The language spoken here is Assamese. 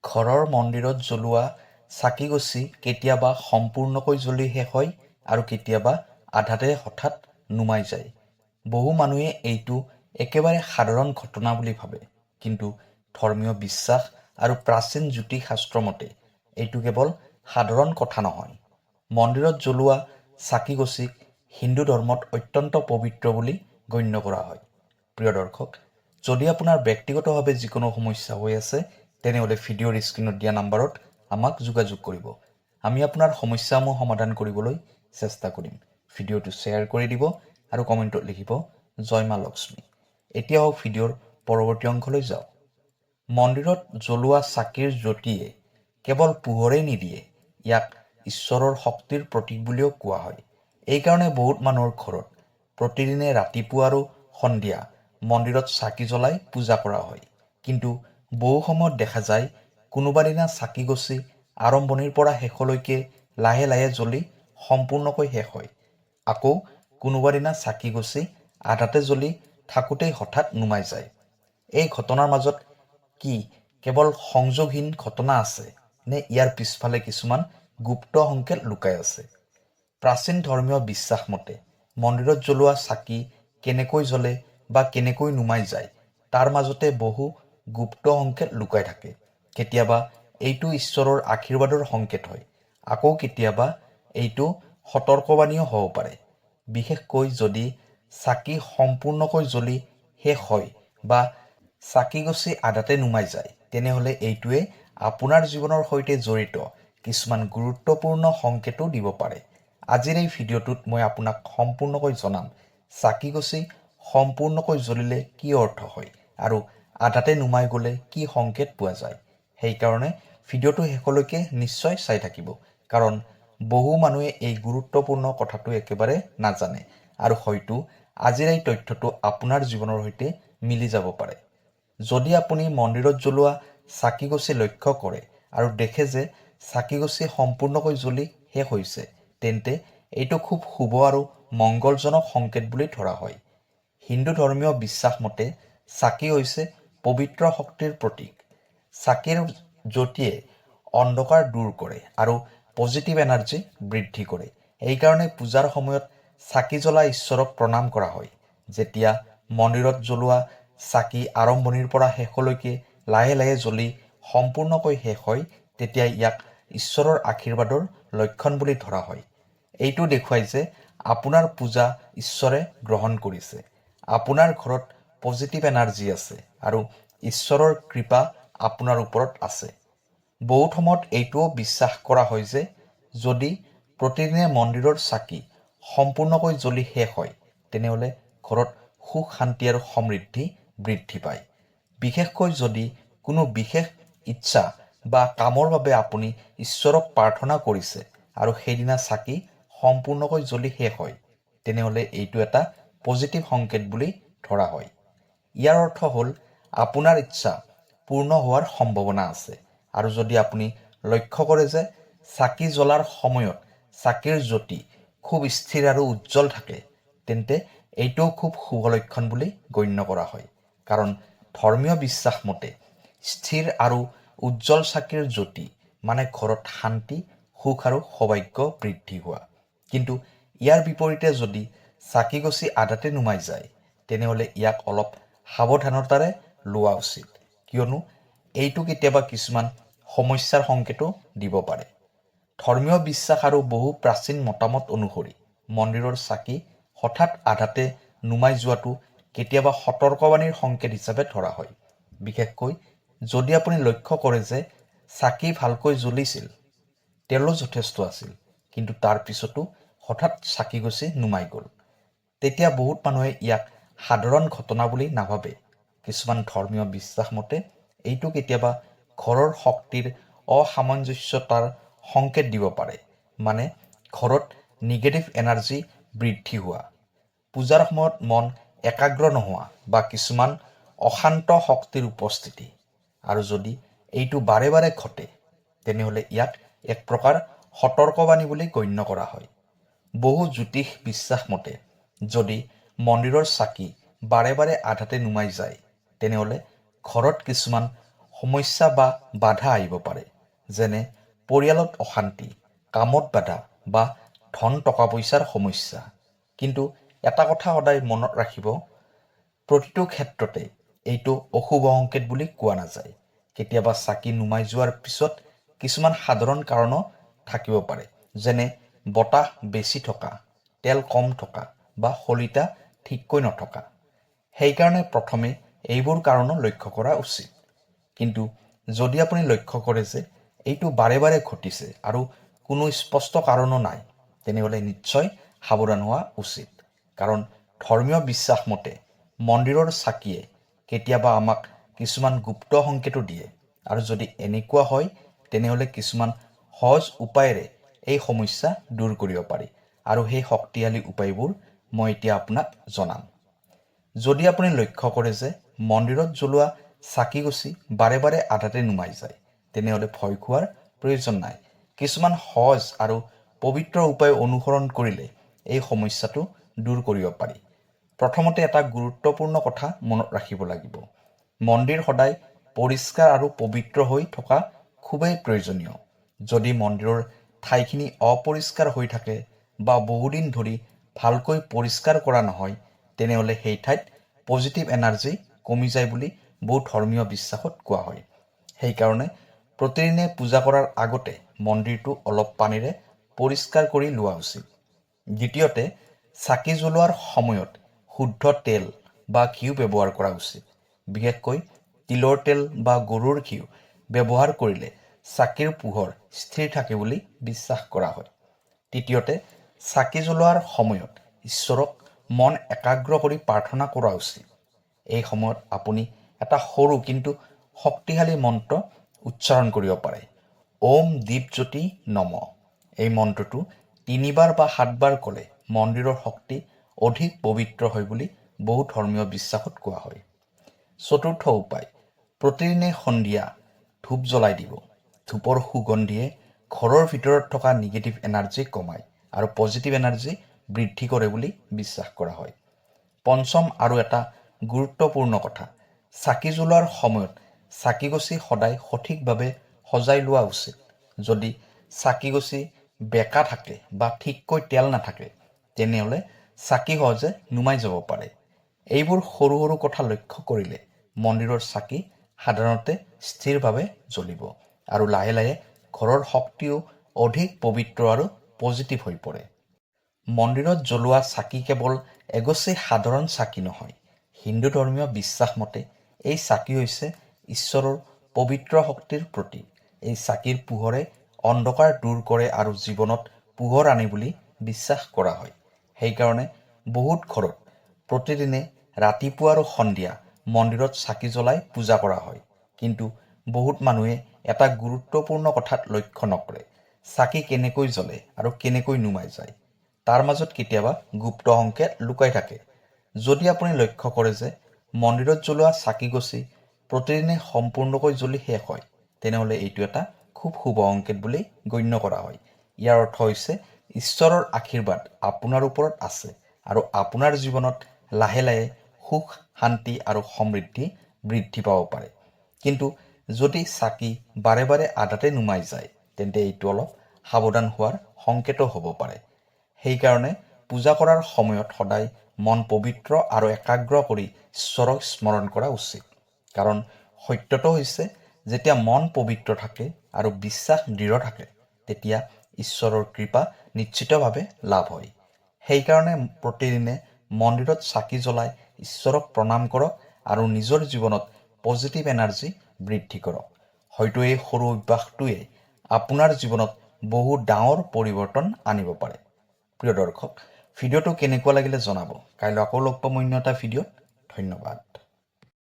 ঘৰৰ মন্দিৰত জ্বলোৱা চাকি-গছি কেতিয়াবা সম্পূৰ্ণকৈ জ্বলি শেষ হয় আৰু কেতিয়াবা আধাতে হঠাৎ নুমাই যায়। বহু মানুহে এইটো একেবাৰে সাধাৰণ ঘটনা বুলি ভাবে, কিন্তু ধৰ্মীয় বিশ্বাস আৰু প্ৰাচীন জ্যোতিষশাস্ত্ৰ মতে এইটো কেৱল সাধাৰণ কথা নহয়। মন্দিৰত জ্বলোৱা চাকি-গছিক হিন্দু ধৰ্মত অত্যন্ত পবিত্ৰ বুলি গণ্য কৰা হয়। প্ৰিয় দৰ্শক, যদি আপোনাৰ ব্যক্তিগতভাৱে যিকোনো সমস্যা হৈ আছে, তেনেহ'লে ভিডিঅ'ৰ স্ক্ৰীণত দিয়া নম্বৰত আমাক যোগাযোগ কৰিব। আমি আপোনাৰ সমস্যাসমূহ সমাধান কৰিবলৈ চেষ্টা কৰিম। ভিডিঅ'টো শ্বেয়াৰ কৰি দিব আৰু কমেণ্টত লিখিব জয় মা লক্ষ্মী। এতিয়া ভিডিঅ'ৰ পৰৱৰ্তী অংশলৈ যাওঁ। মন্দিৰত জ্বলোৱা চাকিৰ জ্যোতিয়ে কেৱল পোহৰেই নিদিয়ে, ইয়াক ঈশ্বৰৰ শক্তিৰ প্ৰতীক বুলিও কোৱা হয়। এইকাৰণে বহুত মানুহৰ ঘৰত প্ৰতিদিনে ৰাতিপুৱা আৰু সন্ধিয়া মন্দিৰত চাকি জ্বলাই পূজা কৰা হয়। কিন্তু বহু সময়ত দেখা যায় কোনোবা দিনা চাকি-গছি আৰম্ভণিৰ পৰা শেষলৈকে লাহে লাহে জ্বলি সম্পূৰ্ণকৈ শেষ হয়। আকৌ কোনোবা দিনা চাকি-গছি আধাতে জ্বলি থাকোঁতেই হঠাৎ নুমাই যায়। এই ঘটনাৰ মাজত কি কেৱল সংযোগহীন ঘটনা আছে, নে ইয়াৰ পিছফালে কিছুমান গুপ্ত সংকেত লুকাই আছে? প্ৰাচীন ধৰ্মীয় বিশ্বাস মতে মন্দিৰত জ্বলোৱা চাকি কেনেকৈ জ্বলে বা কেনেকৈ নুমাই যায়, তাৰ মাজতে বহু গুপ্ত সংকেত লুকাই থাকে। কেতিয়াবা এইটো ঈশ্বৰৰ আশীৰ্বাদৰ সংকেত হয়, আকৌ কেতিয়াবা এইটো সতৰ্কবাণীও হ'ব পাৰে। বিশেষকৈ যদি চাকি সম্পূৰ্ণকৈ জ্বলি শেষ হয় বা চাকি-গছি আধাতে নুমাই যায়, তেনেহ'লে এইটোৱে আপোনাৰ জীৱনৰ সৈতে জড়িত কিছুমান গুৰুত্বপূৰ্ণ সংকেতো দিব পাৰে। আজিৰ এই ভিডিঅ'টোত মই আপোনাক সম্পূৰ্ণকৈ জনাম চাকি-গছি সম্পূৰ্ণকৈ জ্বলিলে কি অৰ্থ হয় আৰু আধাতে নুমাই গ'লে কি সংকেত পোৱা যায়। সেইকাৰণে ভিডিঅ'টো শেষলৈকে নিশ্চয় চাই থাকিব, কাৰণ বহু মানুহে এই গুৰুত্বপূৰ্ণ কথাটো একেবাৰে নাজানে আৰু হয়তো আজিৰ এই তথ্যটো আপোনাৰ জীৱনৰ সৈতে মিলি যাব পাৰে। যদি আপুনি মন্দিৰত জ্বলোৱা চাকি-গছি লক্ষ্য কৰে আৰু দেখে যে চাকি-গছি সম্পূৰ্ণকৈ জ্বলি শেষ হৈছে, তেন্তে এইটো খুব শুভ আৰু মংগলজনক সংকেত বুলি ধৰা হয়। হিন্দু ধৰ্মীয় বিশ্বাস মতে চাকি হৈছে পবিত্ৰ শক্তিৰ প্ৰতীক। চাকিৰ জ্যোতিয়ে অন্ধকাৰ দূৰ কৰে আৰু পজিটিভ এনাৰ্জি বৃদ্ধি কৰে। এইকাৰণে পূজাৰ সময়ত চাকি জ্বলাই ঈশ্বৰক প্ৰণাম কৰা হয়। যেতিয়া মন্দিৰত জ্বলোৱা চাকি আৰম্ভণিৰ পৰা শেষলৈকে লাহে লাহে জ্বলি সম্পূৰ্ণকৈ শেষ হয়, তেতিয়া ইয়াক ঈশ্বৰৰ আশীৰ্বাদৰ লক্ষণ বুলি ধৰা হয়। এইটো দেখুৱাই যে আপোনাৰ পূজা ঈশ্বৰে গ্ৰহণ কৰিছে, আপোনাৰ ঘৰত পজিটিভ এনাৰ্জি আছে আৰু ঈশ্বৰৰ কৃপা আপোনাৰ ওপৰত আছে। বহুত সময়ত এইটোও বিশ্বাস কৰা হয় যে যদি প্ৰতিদিনে মন্দিৰৰ চাকি সম্পূৰ্ণকৈ জ্বলি শেষ হয়, তেনেহ'লে ঘৰত সুখ শান্তি আৰু সমৃদ্ধি বৃদ্ধি পায়। বিশেষকৈ যদি কোনো বিশেষ ইচ্ছা বা কামৰ বাবে আপুনি ঈশ্বৰক প্ৰাৰ্থনা কৰিছে আৰু সেইদিনা চাকি সম্পূৰ্ণকৈ জ্বলি শেষ হয়, তেনেহ'লে এইটো এটা পজিটিভ সংকেত বুলি ধৰা হয়। ইয়াৰ অৰ্থ হ'ল আপোনাৰ ইচ্ছা পূৰ্ণ হোৱাৰ সম্ভাৱনা আছে। আৰু যদি আপুনি লক্ষ্য কৰে যে চাকি জ্বলাৰ সময়ত চাকিৰ জ্যোতি খুব স্থিৰ আৰু উজ্জ্বল থাকে, তেন্তে এইটোও খুব শুভ লক্ষণ বুলি গণ্য কৰা হয়। কাৰণ ধৰ্মীয় বিশ্বাস মতে স্থিৰ আৰু উজ্জ্বল চাকিৰ জ্যোতি মানে ঘৰত শান্তি, সুখ আৰু সৌভাগ্য বৃদ্ধি হোৱা। কিন্তু ইয়াৰ বিপৰীতে যদি চাকি-গছি আধাতে নুমাই যায়, তেনেহ'লে ইয়াক অলপ সাৱধানতাৰে লোৱা উচিত, কিয়নো এইটো কেতিয়াবা কিছুমান সমস্যাৰ সংকেতো দিব পাৰে। ধৰ্মীয় বিশ্বাস আৰু বহু প্ৰাচীন মতামত অনুসৰি মন্দিৰৰ চাকি হঠাৎ আধাতে নুমাই যোৱাটো কেতিয়াবা সতৰ্কবাণীৰ সংকেত হিচাপে ধৰা হয়। বিশেষকৈ যদি আপুনি লক্ষ্য কৰে যে চাকি ভালকৈ জ্বলিছিল, তেলো যথেষ্ট আছিল, কিন্তু তাৰ পিছতো হঠাৎ চাকি-গছি নুমাই গ'ল, তেতিয়া বহুত মানুহে ইয়াক সাধাৰণ ঘটনা বুলি নাভাবে। কিছুমান ধৰ্মীয় বিশ্বাস মতে এইটো কেতিয়াবা ঘৰৰ শক্তিৰ অসামঞ্জস্যতাৰ সংকেত দিব পাৰে, মানে ঘৰত নিগেটিভ এনাৰ্জি বৃদ্ধি হোৱা, পূজাৰ সময়ত মন একাগ্ৰ নোহোৱা বা কিছুমান অশান্ত শক্তিৰ উপস্থিতি। আৰু যদি এইটো বাৰে বাৰে ঘটে, তেনেহ'লে ইয়াক এক প্ৰকাৰ সতৰ্কবাণী বুলি গণ্য কৰা হয়। বহু জ্যোতিষ বিশ্বাস মতে যদি মন্দিৰৰ চাকি বাৰে বাৰে আধাতে নুমাই যায়, তেনেহ'লে ঘৰত কিছুমান সমস্যা বা বাধা আহিব পাৰে, যেনে পৰিয়ালত অশান্তি, কামত বাধা বা ধন টকা পইচাৰ সমস্যা। কিন্তু এটা কথা সদায় মনত ৰাখিব, প্ৰতিটো ক্ষেত্ৰতে এইটো অশুভ সংকেত বুলি কোৱা নাযায়। কেতিয়াবা চাকি নুমাই যোৱাৰ পিছত কিছুমান সাধাৰণ কাৰণো থাকিব পাৰে, যেনে বতাহ বেছি থকা, তেল কম থকা বা শলিতা ঠিককৈ নথকা। সেইকাৰণে প্ৰথমে এইবোৰ কাৰণো লক্ষ্য কৰা উচিত। কিন্তু যদি আপুনি লক্ষ্য কৰে যে এইটো বাৰে বাৰে ঘটিছে আৰু কোনো স্পষ্ট কাৰণো নাই, তেনেহ'লে নিশ্চয় সাৱধান হোৱা উচিত। কাৰণ ধৰ্মীয় বিশ্বাস মতে মন্দিৰৰ চাকিয়ে কেতিয়াবা আমাক কিছুমান গুপ্ত সংকেতো দিয়ে। আৰু যদি এনেকুৱা হয়, তেনেহ'লে কিছুমান সহজ উপায়েৰে এই সমস্যা দূৰ কৰিব পাৰি। আৰু সেই শক্তিশালী উপায়বোৰ মই এতিয়া আপোনাক জনাম। যদি আপুনি লক্ষ্য কৰে যে মন্দিৰত জ্বলোৱা চাকিগছি বাৰে বাৰে আধাতে নুমাই যায়, তেনেহ'লে ভয় খোৱাৰ প্ৰয়োজন নাই। কিছুমান সহজ আৰু পবিত্ৰ উপায় অনুসৰণ কৰিলে এই সমস্যাটো দূৰ কৰিব পাৰি। প্ৰথমতে এটা গুৰুত্বপূৰ্ণ কথা মনত ৰাখিব লাগিব। মন্দিৰ সদায় পৰিষ্কাৰ আৰু পবিত্ৰ হৈ থকা খুবেই প্ৰয়োজনীয়। যদি মন্দিৰৰ ঠাইখিনি অপৰিষ্কাৰ হৈ থাকে বা বহুদিন ধৰি ভালকৈ পৰিষ্কাৰ কৰা নহয়, তেনেহ'লে সেই ঠাইত পজিটিভ এনাৰ্জি কমি যায় বুলি বহু ধৰ্মীয় বিশ্বাসত কোৱা হয়। সেইকাৰণে প্ৰতিদিনে পূজা কৰাৰ আগতে মন্দিৰটো অলপ পানীৰে পৰিষ্কাৰ কৰি লোৱা উচিত। দ্বিতীয়তে, চাকি জ্বলোৱাৰ সময়ত শুদ্ধ তেল বা ঘিউ ব্যৱহাৰ কৰা উচিত। বিশেষকৈ তিলৰ তেল বা গৰুৰ ঘিউ ব্যৱহাৰ কৰিলে চাকিৰ পোহৰ স্থিৰ থাকে বুলি বিশ্বাস কৰা হয়। তৃতীয়তে, চাকি জ্বলোৱাৰ সময়ত ঈশ্বৰক মন একাগ্ৰ কৰি প্ৰাৰ্থনা কৰা উচিত। এই সময়ত আপুনি এটা সৰু কিন্তু শক্তিশালী মন্ত্ৰ উচ্চাৰণ কৰিব পাৰে। ওম দীপজ্যোতি নম। এই মন্ত্ৰটো 3 বাৰ বা 7 বাৰ ক'লে মন্দিৰৰ শক্তি অধিক পবিত্ৰ হয় বুলি বহু ধৰ্মীয় বিশ্বাসত কোৱা হয়। চতুৰ্থ উপায়, প্ৰতিদিনে সন্ধিয়া ধূপ জ্বলাই দিব। ধূপৰ সুগন্ধিয়ে ঘৰৰ ভিতৰত থকা নিগেটিভ এনাৰ্জি কমায় আৰু পজিটিভ এনাৰ্জি বৃদ্ধি কৰে বুলি বিশ্বাস কৰা হয়। পঞ্চম আৰু এটা গুৰুত্বপূৰ্ণ কথা, চাকি জ্বলোৱাৰ সময়ত চাকিগছি সদায় সঠিকভাৱে সজাই লোৱা উচিত। যদি চাকিগছি বেঁকা থাকে বা ঠিককৈ তেল নাথাকে, তেনেহ'লে চাকি সহজে নুমাই যাব পাৰে। এইবোৰ সৰু সৰু কথা লক্ষ্য কৰিলে মন্দিৰৰ চাকি সাধাৰণতে স্থিৰভাৱে জ্বলিব আৰু লাহে লাহে ঘৰৰ শক্তিও অধিক পবিত্ৰ আৰু পজিটিভ হৈ পৰে। মন্দিৰত জ্বলোৱা চাকি কেৱল এগছি সাধাৰণ চাকি নহয়। হিন্দু ধৰ্মীয় বিশ্বাস মতে এই চাকি হৈছে ঈশ্বৰৰ পবিত্ৰ শক্তিৰ প্ৰতীক। এই চাকিৰ পোহৰে অন্ধকাৰ দূৰ কৰে আৰু জীৱনত পোহৰ আনে বুলি বিশ্বাস কৰা হয়। সেইকাৰণে বহুত ঘৰত প্ৰতিদিনে ৰাতিপুৱা আৰু সন্ধিয়া মন্দিৰত চাকি জ্বলাই পূজা কৰা হয়। কিন্তু বহুত মানুহে এটা গুৰুত্বপূৰ্ণ কথাত লক্ষ্য নকৰে, চাকি কেনেকৈ জ্বলে আৰু কেনেকৈ নুমাই যায়। তাৰ মাজত কেতিয়াবা গুপ্ত সংকেত লুকাই থাকে। যদি আপুনি লক্ষ্য কৰে যে মন্দিৰত জ্বলোৱা চাকিগছি প্ৰতিদিনে সম্পূৰ্ণকৈ জ্বলি শেষ হয়, তেনেহ'লে এইটো এটা খুব শুভ সংকেত বুলি গণ্য কৰা হয়। ইয়াৰ অৰ্থ হৈছে ঈশ্বৰৰ আশীৰ্বাদ আপোনাৰ ওপৰত আছে আৰু আপোনাৰ জীৱনত লাহে লাহে সুখ, শান্তি আৰু সমৃদ্ধি বৃদ্ধি পাব পাৰে। কিন্তু যদি চাকি বাৰে বাৰে আধাতে নুমাই যায়, তেন্তে এইটো অলপ সাৱধান হোৱাৰ সংকেতো হ'ব পাৰে। সেইকাৰণে পূজা কৰাৰ সময়ত সদায় মন পবিত্ৰ আৰু একাগ্ৰ কৰি ঈশ্বৰক স্মৰণ কৰা উচিত। কাৰণ সত্যটো হৈছে, যেতিয়া মন পবিত্ৰ থাকে আৰু বিশ্বাস দৃঢ় থাকে, তেতিয়া ঈশ্বৰৰ কৃপা নিশ্চিতভাৱে লাভ হয়। সেইকাৰণে প্ৰতিদিনে মন্দিৰত চাকি জ্বলাই ঈশ্বৰক প্ৰণাম কৰক আৰু নিজৰ জীৱনত পজিটিভ এনাৰ্জি বৃদ্ধি কৰক। হয়তো এই সৰু অভ্যাসটোৱে আপোনাৰ জীৱনত বহু ডাঙৰ পৰিৱৰ্তন আনিব পাৰে। প্ৰিয় দৰ্শক, ভিডিঅ'টো কেনেকুৱা লাগিলে জনাব। কাইলৈ আকৌ লগ পাম অন্য এটা ভিডিঅ'ত। ধন্যবাদ।